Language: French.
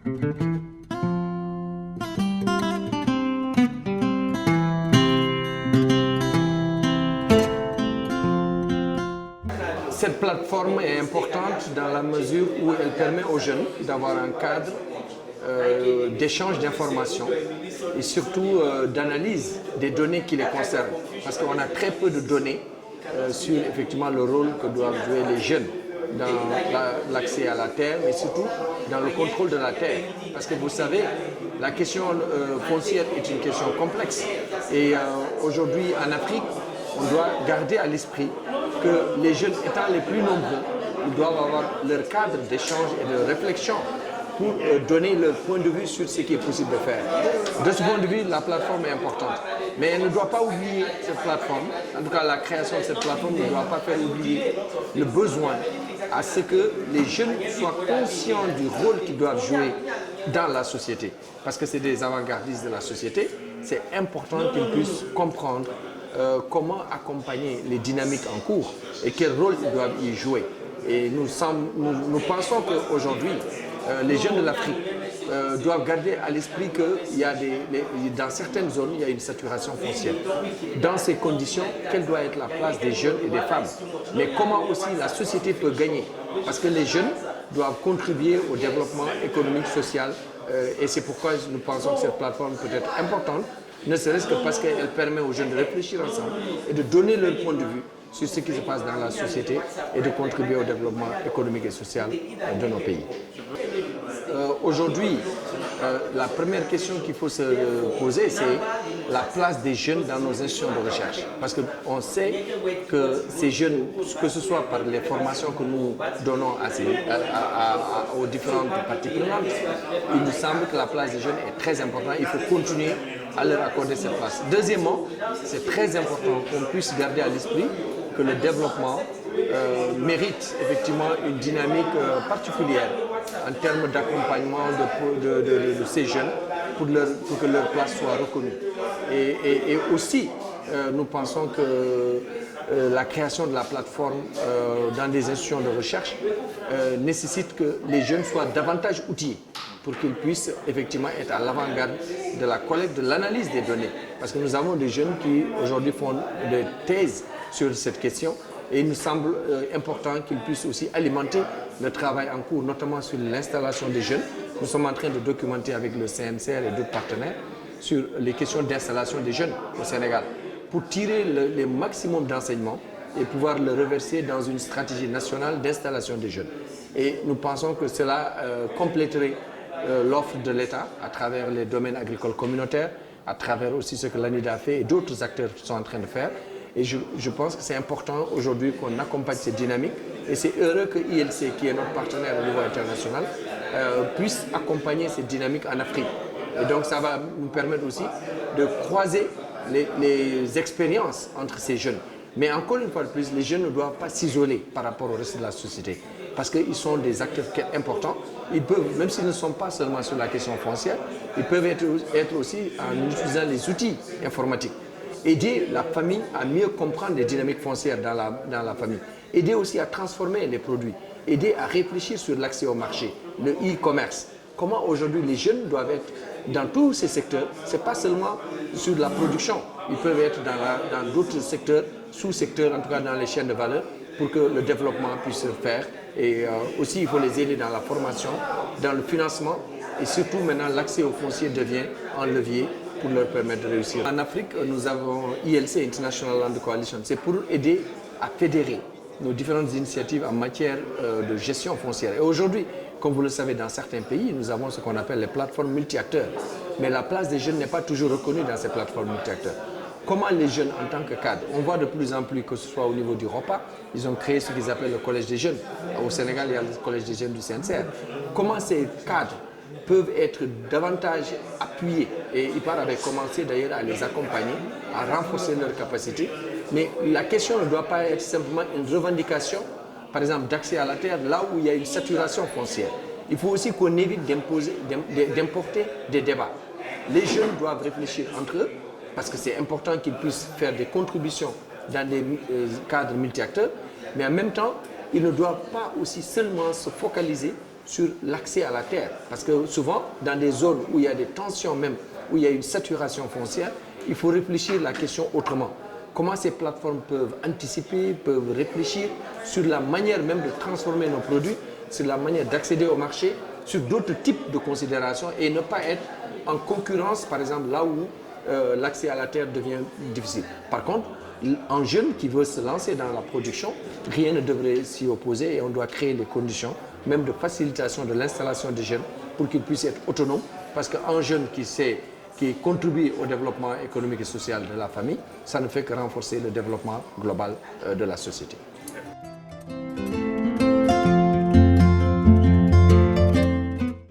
Cette plateforme est importante dans la mesure où elle permet aux jeunes d'avoir un cadre d'échange d'informations et surtout d'analyse des données qui les concernent. Parce qu'on a très peu de données sur effectivement le rôle que doivent jouer les jeunes dans l'accès à la terre, mais surtout dans le contrôle de la terre. Parce que vous savez, la question foncière est une question complexe. Et aujourd'hui, en Afrique, on doit garder à l'esprit que les jeunes étant les plus nombreux, ils doivent avoir leur cadre d'échange et de réflexion pour donner leur point de vue sur ce qui est possible de faire. De ce point de vue, la plateforme est importante. Mais elle ne doit pas oublier cette plateforme, en tout cas la création de cette plateforme ne doit pas faire oublier le besoin à ce que les jeunes soient conscients du rôle qu'ils doivent jouer dans la société. Parce que c'est des avant-gardistes de la société, c'est important qu'ils puissent comprendre comment accompagner les dynamiques en cours et quel rôle ils doivent y jouer. Et nous pensons qu'aujourd'hui, les jeunes de l'Afrique doivent garder à l'esprit que dans certaines zones, il y a une saturation foncière. Dans ces conditions, quelle doit être la place des jeunes et des femmes? Mais comment aussi la société peut gagner? Parce que les jeunes doivent contribuer au développement économique, social, et c'est pourquoi nous pensons que cette plateforme peut être importante, ne serait-ce que parce qu'elle permet aux jeunes de réfléchir ensemble et de donner leur point de vue sur ce qui se passe dans la société et de contribuer au développement économique et social de nos pays. Aujourd'hui, la première question qu'il faut se poser, c'est la place des jeunes dans nos institutions de recherche. Parce qu'on sait que ces jeunes, que ce soit par les formations que nous donnons aux différentes parties prenantes, il nous semble que la place des jeunes est très importante. Il faut continuer à leur accorder cette place. Deuxièmement, c'est très important qu'on puisse garder à l'esprit que le développement mérite effectivement une dynamique particulière en termes d'accompagnement de ces jeunes pour que leur place soit reconnue. Et aussi, nous pensons que la création de la plateforme dans des institutions de recherche nécessite que les jeunes soient davantage outillés pour qu'ils puissent effectivement être à l'avant-garde de la collecte, de l'analyse des données. Parce que nous avons des jeunes qui aujourd'hui font des thèses sur cette question et il nous semble important qu'ils puissent aussi alimenter le travail en cours, notamment sur l'installation des jeunes. Nous sommes en train de documenter avec le CNCR et d'autres partenaires sur les questions d'installation des jeunes au Sénégal pour tirer le maximum d'enseignements et pouvoir le reverser dans une stratégie nationale d'installation des jeunes. Et nous pensons que cela compléterait l'offre de l'État à travers les domaines agricoles communautaires, à travers aussi ce que l'ANIDA fait et d'autres acteurs sont en train de faire. Et je pense que c'est important aujourd'hui qu'on accompagne cette dynamique. Et c'est heureux que ILC, qui est notre partenaire au niveau international, puisse accompagner cette dynamique en Afrique. Et donc ça va nous permettre aussi de croiser les expériences entre ces jeunes. Mais encore une fois de plus, les jeunes ne doivent pas s'isoler par rapport au reste de la société. Parce qu'ils sont des acteurs importants. Ils peuvent, même s'ils ne sont pas seulement sur la question foncière, ils peuvent être aussi en utilisant les outils informatiques. Aider la famille à mieux comprendre les dynamiques foncières dans la famille. Aider aussi à transformer les produits. Aider à réfléchir sur l'accès au marché, le e-commerce. Comment aujourd'hui les jeunes doivent être dans tous ces secteurs. Ce n'est pas seulement sur la production. Ils peuvent être dans d'autres secteurs, sous-secteurs, en tout cas dans les chaînes de valeur, pour que le développement puisse se faire. Et aussi, il faut les aider dans la formation, dans le financement. Et surtout, maintenant, l'accès au foncier devient un levier pour leur permettre de réussir. En Afrique, nous avons ILC, International Land Coalition. C'est pour aider à fédérer nos différentes initiatives en matière de gestion foncière. Et aujourd'hui, comme vous le savez, dans certains pays, nous avons ce qu'on appelle les plateformes multi-acteurs. Mais la place des jeunes n'est pas toujours reconnue dans ces plateformes multi-acteurs. Comment les jeunes, en tant que cadres, on voit de plus en plus que ce soit au niveau du ROPA, ils ont créé ce qu'ils appellent le collège des jeunes. Au Sénégal, il y a le collège des jeunes du CNCR. Comment ces cadres peuvent être davantage appuyés, et IPAR avait commencé d'ailleurs à les accompagner, à renforcer leurs capacités. Mais la question ne doit pas être simplement une revendication, par exemple d'accès à la terre, là où il y a une saturation foncière. Il faut aussi qu'on évite d'importer des débats. Les jeunes doivent réfléchir entre eux, parce que c'est important qu'ils puissent faire des contributions dans des cadres multi-acteurs, mais en même temps, ils ne doivent pas aussi seulement se focaliser sur l'accès à la terre. Parce que souvent, dans des zones où il y a des tensions même, où il y a une saturation foncière, il faut réfléchir la question autrement. Comment ces plateformes peuvent anticiper, peuvent réfléchir sur la manière même de transformer nos produits, sur la manière d'accéder au marché, sur d'autres types de considérations et ne pas être en concurrence, par exemple, là où l'accès à la terre devient difficile. Par contre, un jeune qui veut se lancer dans la production, rien ne devrait s'y opposer et on doit créer les conditions, même de facilitation de l'installation des jeunes pour qu'ils puissent être autonomes. Parce qu'un jeune qui contribue au développement économique et social de la famille, ça ne fait que renforcer le développement global de la société.